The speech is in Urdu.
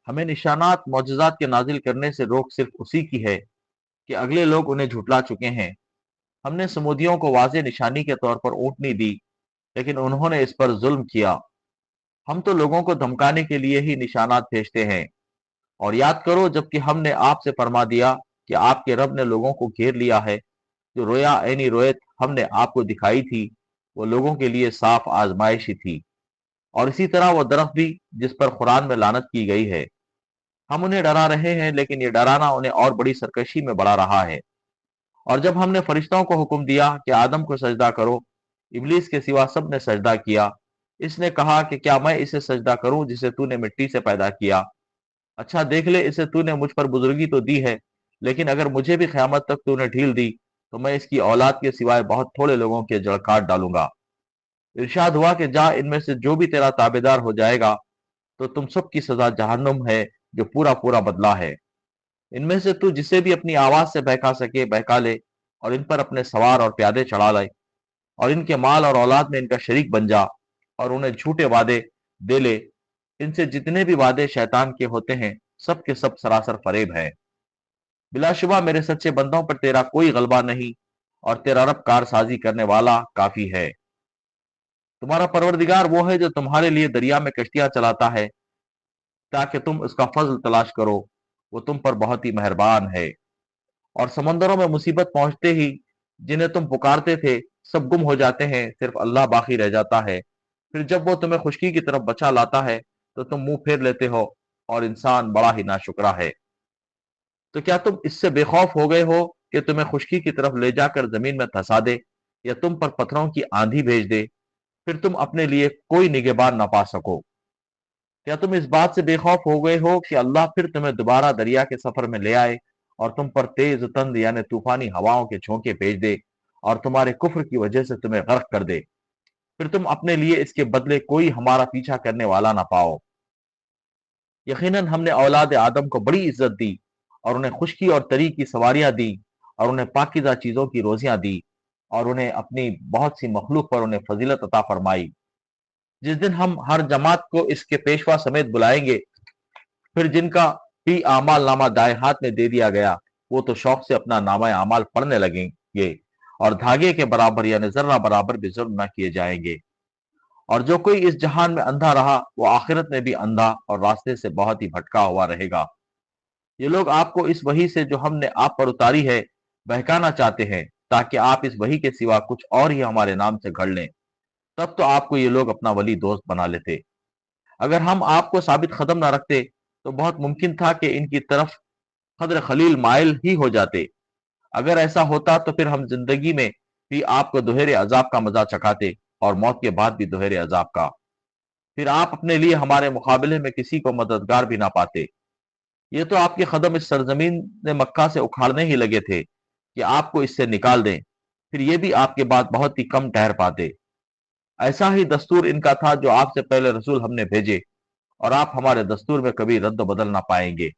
ہمیں نشانات معجزات کے نازل کرنے سے روک صرف اسی کی ہے کہ اگلے لوگ انہیں جھٹلا چکے ہیں۔ ہم نے سمودیوں کو واضح نشانی کے طور پر اونٹنی دی، لیکن انہوں نے اس پر ظلم کیا۔ ہم تو لوگوں کو دھمکانے کے لیے ہی نشانات بھیجتے ہیں۔ اور یاد کرو جب کہ ہم نے آپ سے فرما دیا کہ آپ کے رب نے لوگوں کو گھیر لیا ہے، جو رویا عینی رویت ہم نے آپ کو دکھائی تھی وہ لوگوں کے لیے صاف آزمائش ہی تھی، اور اسی طرح وہ درخت بھی جس پر قرآن میں لعنت کی گئی ہے۔ ہم انہیں ڈرا رہے ہیں، لیکن یہ ڈرانا انہیں اور بڑی سرکشی میں بڑھا رہا ہے۔ اور جب ہم نے فرشتوں کو حکم دیا کہ آدم کو سجدہ کرو، ابلیس کے سوا سب نے سجدہ کیا۔ اس نے کہا کہ کیا میں اسے سجدہ کروں جسے تو نے مٹی سے پیدا کیا؟ اچھا دیکھ لے، اسے تو نے مجھ پر بزرگی تو دی ہے، لیکن اگر مجھے بھی قیامت تک تو نے ڈھیل دی تو میں اس کی اولاد کے سوائے بہت تھوڑے لوگوں کے جڑ کاٹ ڈالوں گا۔ ارشاد ہوا کہ جا، ان میں سے جو بھی تیرا تابعدار ہو جائے گا تو تم سب کی سزا جہنم ہے، جو پورا پورا بدلہ ہے۔ ان میں سے تو جسے بھی اپنی آواز سے بہکا سکے بہکا لے، اور ان پر اپنے سوار اور پیادے چڑھا لائے، اور ان کے مال اور اولاد میں ان کا شریک بن جا، اور انہیں جھوٹے وعدے دے لے۔ ان سے جتنے بھی وعدے شیطان کے ہوتے ہیں سب کے سب سراسر فریب ہے۔ بلا شبہ میرے سچے بندوں پر تیرا کوئی غلبہ نہیں، اور تیرا رب کارسازی کرنے والا کافی ہے۔ تمہارا پروردگار وہ ہے جو تمہارے لیے دریا میں کشتیاں چلاتا ہے تاکہ تم اس کا فضل تلاش کرو، وہ تم پر بہت ہی مہربان ہے۔ اور سمندروں میں مصیبت پہنچتے ہی جنہیں تم پکارتے تھے سب گم ہو جاتے ہیں، صرف اللہ باقی رہ جاتا ہے۔ پھر جب وہ تمہیں خشکی کی طرف بچا لاتا ہے تو تم منہ پھیر لیتے ہو، اور انسان بڑا ہی ناشکرا ہے۔ تو کیا تم اس سے بے خوف ہو گئے ہو کہ تمہیں خشکی کی طرف لے جا کر زمین میں دھسا دے، یا تم پر پتھروں کی آندھی بھیج دے، پھر تم اپنے لیے کوئی نگہبان نہ پا سکو؟ کیا تم اس بات سے بے خوف ہو گئے ہو کہ اللہ پھر تمہیں دوبارہ دریا کے سفر میں لے آئے، اور تم پر تیز تند یعنی طوفانی ہواؤں کے جھونکے بھیج دے، اور تمہارے کفر کی وجہ سے تمہیں غرق کر دے؟ پھر تم اپنے لیے اس کے بدلے کوئی ہمارا پیچھا کرنے والا نہ پاؤ۔ یقیناً ہم نے اولاد آدم کو بڑی عزت دی، اور انہیں خشکی اور تری کی سواریاں دی، اور انہیں پاکیزہ چیزوں کی روزیاں دی، اور انہیں اپنی بہت سی مخلوق پر انہیں فضیلت عطا فرمائی۔ جس دن ہم ہر جماعت کو اس کے پیشوا سمیت بلائیں گے، پھر جن کا بھی اعمال نامہ دائیں ہاتھ میں دے دیا گیا وہ تو شوق سے اپنا نامہ اعمال پڑھنے لگیں گے، اور دھاگے کے برابر یعنی ذرہ برابر بھی ظلم نہ کیے جائیں گے۔ اور جو کوئی اس جہان میں اندھا رہا وہ آخرت میں بھی اندھا اور راستے سے بہت ہی بھٹکا ہوا رہے گا۔ یہ لوگ آپ کو اس وحی سے جو ہم نے آپ پر اتاری ہے بہکانا چاہتے ہیں، تاکہ آپ اس وحی کے سوا کچھ اور ہی ہمارے نام سے گھڑ لیں، تب تو آپ کو یہ لوگ اپنا ولی دوست بنا لیتے۔ اگر ہم آپ کو ثابت قدم نہ رکھتے تو بہت ممکن تھا کہ ان کی طرف قدر خلیل مائل ہی ہو جاتے۔ اگر ایسا ہوتا تو پھر ہم زندگی میں بھی آپ کو دوہرے عذاب کا مزہ چکھاتے، اور موت کے بعد بھی دوہرے عذاب کا۔ پھر آپ اپنے لیے ہمارے مقابلے میں کسی کو مددگار بھی نہ پاتے۔ یہ تو آپ کے قدم اس سرزمین مکہ سے اکھاڑنے ہی لگے تھے کہ آپ کو اس سے نکال دیں، پھر یہ بھی آپ کے بعد بہت ہی کم ٹھہر پاتے۔ ایسا ہی دستور ان کا تھا جو آپ سے پہلے رسول ہم نے بھیجے، اور آپ ہمارے دستور میں کبھی رد و بدل نہ پائیں گے۔